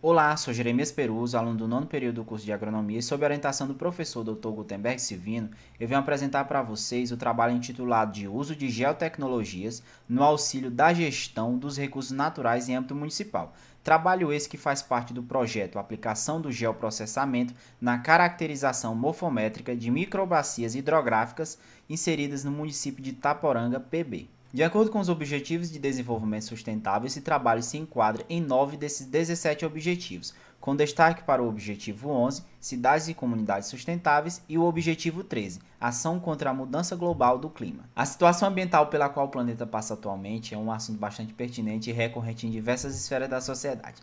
Olá, sou Jeremias Peruso, aluno do nono período do curso de Agronomia e sob a orientação do professor Dr. Gutenberg Silvino, eu venho apresentar para vocês o trabalho intitulado de Uso de Geotecnologias no auxílio da gestão dos recursos naturais em âmbito municipal. Trabalho esse que faz parte do projeto Aplicação do Geoprocessamento na caracterização morfométrica de microbacias hidrográficas inseridas no município de Itaporanga, PB. De acordo com os Objetivos de Desenvolvimento Sustentável, esse trabalho se enquadra em 9 desses 17 objetivos, com destaque para o Objetivo 11, Cidades e Comunidades Sustentáveis, e o Objetivo 13, Ação contra a Mudança Global do Clima. A situação ambiental pela qual o planeta passa atualmente é um assunto bastante pertinente e recorrente em diversas esferas da sociedade.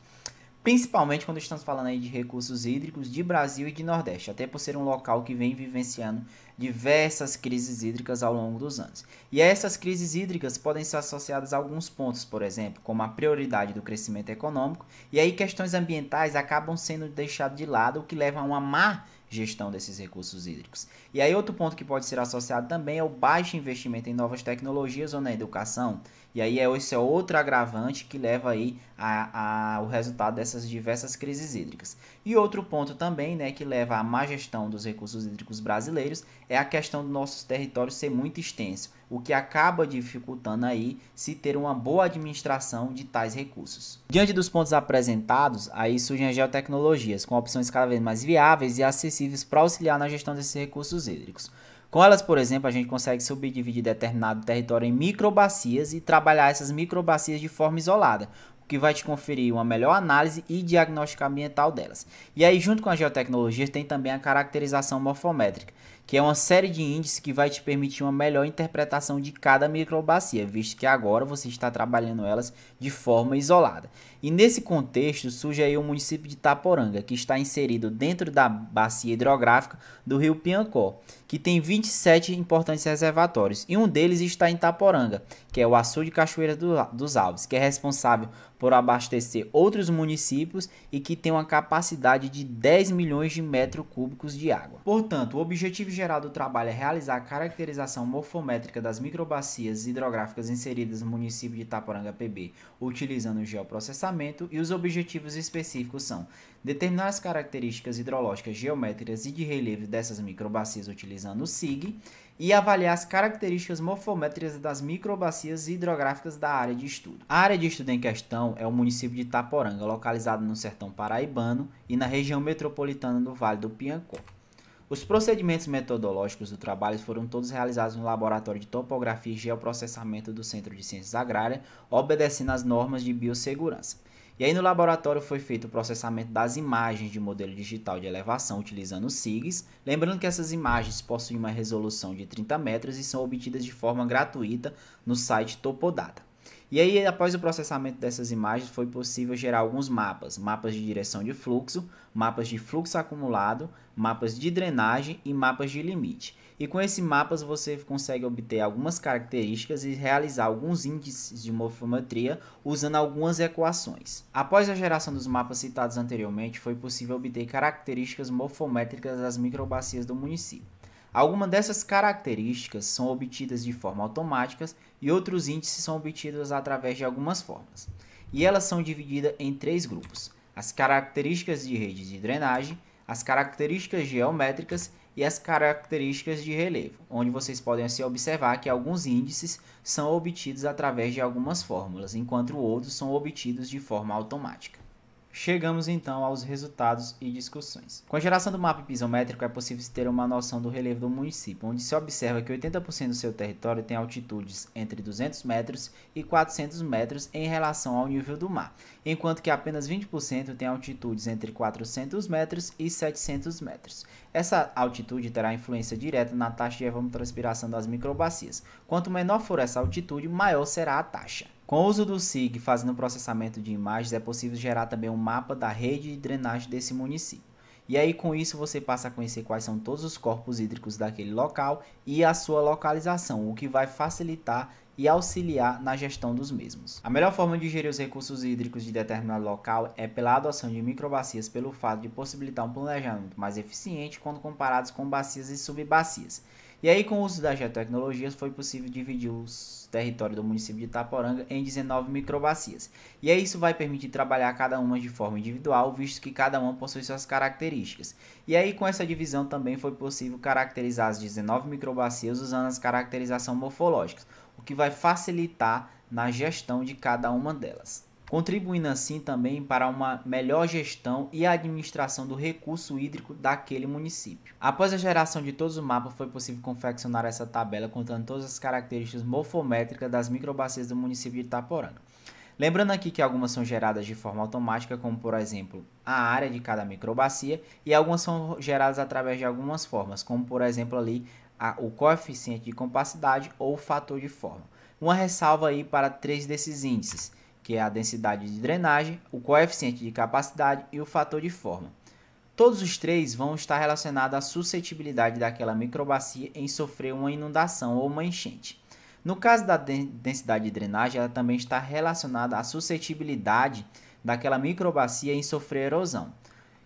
Principalmente quando estamos falando aí de recursos hídricos de Brasil e de Nordeste, até por ser um local que vem vivenciando diversas crises hídricas ao longo dos anos. E essas crises hídricas podem ser associadas a alguns pontos, por exemplo, como a prioridade do crescimento econômico, e aí questões ambientais acabam sendo deixadas de lado, o que leva a uma má gestão desses recursos hídricos. E aí outro ponto que pode ser associado também é o baixo investimento em novas tecnologias ou na educação. E aí esse é outro agravante que leva aí ao resultado dessas diversas crises hídricas. E outro ponto também, né, que leva à má gestão dos recursos hídricos brasileiros é a questão do nosso território ser muito extenso, o que acaba dificultando aí se ter uma boa administração de tais recursos. Diante dos pontos apresentados, aí surgem as geotecnologias, com opções cada vez mais viáveis e acessíveis para auxiliar na gestão desses recursos hídricos. Com elas, por exemplo, a gente consegue subdividir determinado território em microbacias e trabalhar essas microbacias de forma isolada, o que vai te conferir uma melhor análise e diagnóstico ambiental delas. E aí, junto com a geotecnologia, tem também a caracterização morfométrica, que é uma série de índices que vai te permitir uma melhor interpretação de cada microbacia, visto que agora você está trabalhando elas de forma isolada. E nesse contexto surge aí o município de Itaporanga, que está inserido dentro da bacia hidrográfica do rio Piancó, que tem 27 importantes reservatórios, e um deles está em Itaporanga, que é o Açude Cachoeira dos Alves, que é responsável por abastecer outros municípios e que tem uma capacidade de 10 milhões de metros cúbicos de água. Portanto, o objetivo geral do trabalho é realizar a caracterização morfométrica das microbacias hidrográficas inseridas no município de Itaporanga PB, utilizando o geoprocessamento, e os objetivos específicos são determinar as características hidrológicas, geométricas e de relevo dessas microbacias utilizando o SIG, e avaliar as características morfométricas das microbacias hidrográficas da área de estudo. A área de estudo em questão é o município de Itaporanga, localizado no sertão paraibano e na região metropolitana do Vale do Piancó. Os procedimentos metodológicos do trabalho foram todos realizados no Laboratório de Topografia e Geoprocessamento do Centro de Ciências Agrárias, obedecendo às normas de biossegurança. E aí no laboratório foi feito o processamento das imagens de modelo digital de elevação utilizando os SIGs, lembrando que essas imagens possuem uma resolução de 30 metros e são obtidas de forma gratuita no site Topodata. E aí, após o processamento dessas imagens, foi possível gerar alguns mapas de direção de fluxo, mapas de fluxo acumulado, mapas de drenagem e mapas de limite. E com esses mapas você consegue obter algumas características e realizar alguns índices de morfometria usando algumas equações. Após a geração dos mapas citados anteriormente, foi possível obter características morfométricas das microbacias do município. Algumas dessas características são obtidas de forma automática e outros índices são obtidos através de algumas formas. E elas são divididas em 3 grupos: as características de rede de drenagem, as características geométricas e as características de relevo, onde vocês podem observar que alguns índices são obtidos através de algumas fórmulas, enquanto outros são obtidos de forma automática. Chegamos então aos resultados e discussões. Com a geração do mapa pisométrico é possível ter uma noção do relevo do município, onde se observa que 80% do seu território tem altitudes entre 200 metros e 400 metros em relação ao nível do mar, enquanto que apenas 20% tem altitudes entre 400 metros e 700 metros. Essa altitude terá influência direta na taxa de evapotranspiração das microbacias. Quanto menor for essa altitude, maior será a taxa. Com o uso do SIG fazendo o processamento de imagens, é possível gerar também um mapa da rede de drenagem desse município. E aí com isso você passa a conhecer quais são todos os corpos hídricos daquele local e a sua localização, o que vai facilitar e auxiliar na gestão dos mesmos. A melhor forma de gerir os recursos hídricos de determinado local é pela adoção de microbacias, pelo fato de possibilitar um planejamento mais eficiente quando comparados com bacias e subbacias. E aí, com o uso das geotecnologias, foi possível dividir os territórios do município de Itaporanga em 19 microbacias. E aí isso vai permitir trabalhar cada uma de forma individual, visto que cada uma possui suas características. E aí, com essa divisão, também foi possível caracterizar as 19 microbacias usando as caracterizações morfológicas, o que vai facilitar na gestão de cada uma delas, contribuindo assim também para uma melhor gestão e administração do recurso hídrico daquele município. Após a geração de todos os mapas, foi possível confeccionar essa tabela contando todas as características morfométricas das microbacias do município de Itaporanga. Lembrando aqui que algumas são geradas de forma automática, como por exemplo a área de cada microbacia, e algumas são geradas através de algumas formas, como por exemplo ali o coeficiente de compacidade ou o fator de forma. Uma ressalva aí para 3 desses índices, que é a densidade de drenagem, o coeficiente de capacidade e o fator de forma. Todos os 3 vão estar relacionados à suscetibilidade daquela microbacia em sofrer uma inundação ou uma enchente. No caso da densidade de drenagem, ela também está relacionada à suscetibilidade daquela microbacia em sofrer erosão.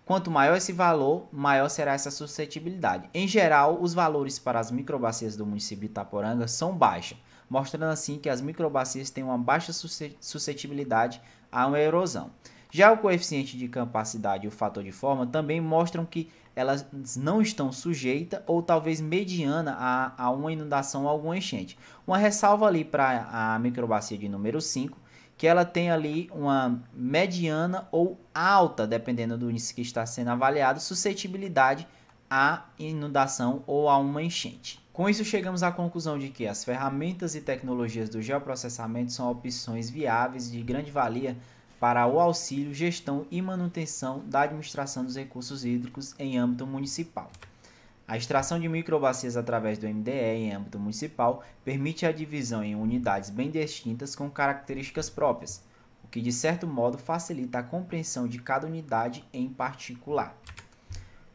Quanto maior esse valor, maior será essa suscetibilidade. Em geral, os valores para as microbacias do município de Itaporanga são baixos, mostrando assim que as microbacias têm uma baixa suscetibilidade a uma erosão. Já o coeficiente de capacidade e o fator de forma também mostram que elas não estão sujeitas ou talvez mediana a uma inundação ou alguma enchente. Uma ressalva ali para a microbacia de número 5, que ela tem ali uma mediana ou alta, dependendo do índice que está sendo avaliado, suscetibilidade à inundação ou a uma enchente. Com isso, chegamos à conclusão de que as ferramentas e tecnologias do geoprocessamento são opções viáveis de grande valia para o auxílio, gestão e manutenção da administração dos recursos hídricos em âmbito municipal. A extração de microbacias através do MDE em âmbito municipal permite a divisão em unidades bem distintas com características próprias, o que de certo modo facilita a compreensão de cada unidade em particular.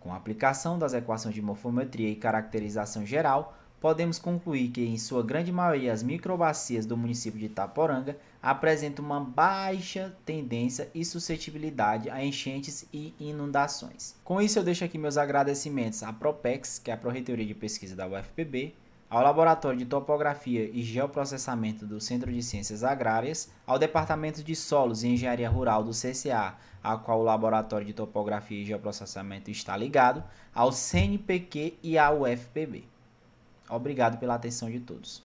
Com a aplicação das equações de morfometria e caracterização geral, podemos concluir que, em sua grande maioria, as microbacias do município de Itaporanga apresentam uma baixa tendência e suscetibilidade a enchentes e inundações. Com isso, eu deixo aqui meus agradecimentos à Propex, que é a Pró-Reitoria de Pesquisa da UFPB, ao Laboratório de Topografia e Geoprocessamento do Centro de Ciências Agrárias, ao Departamento de Solos e Engenharia Rural do CCA, ao qual o Laboratório de Topografia e Geoprocessamento está ligado, ao CNPq e à UFPB. Obrigado pela atenção de todos.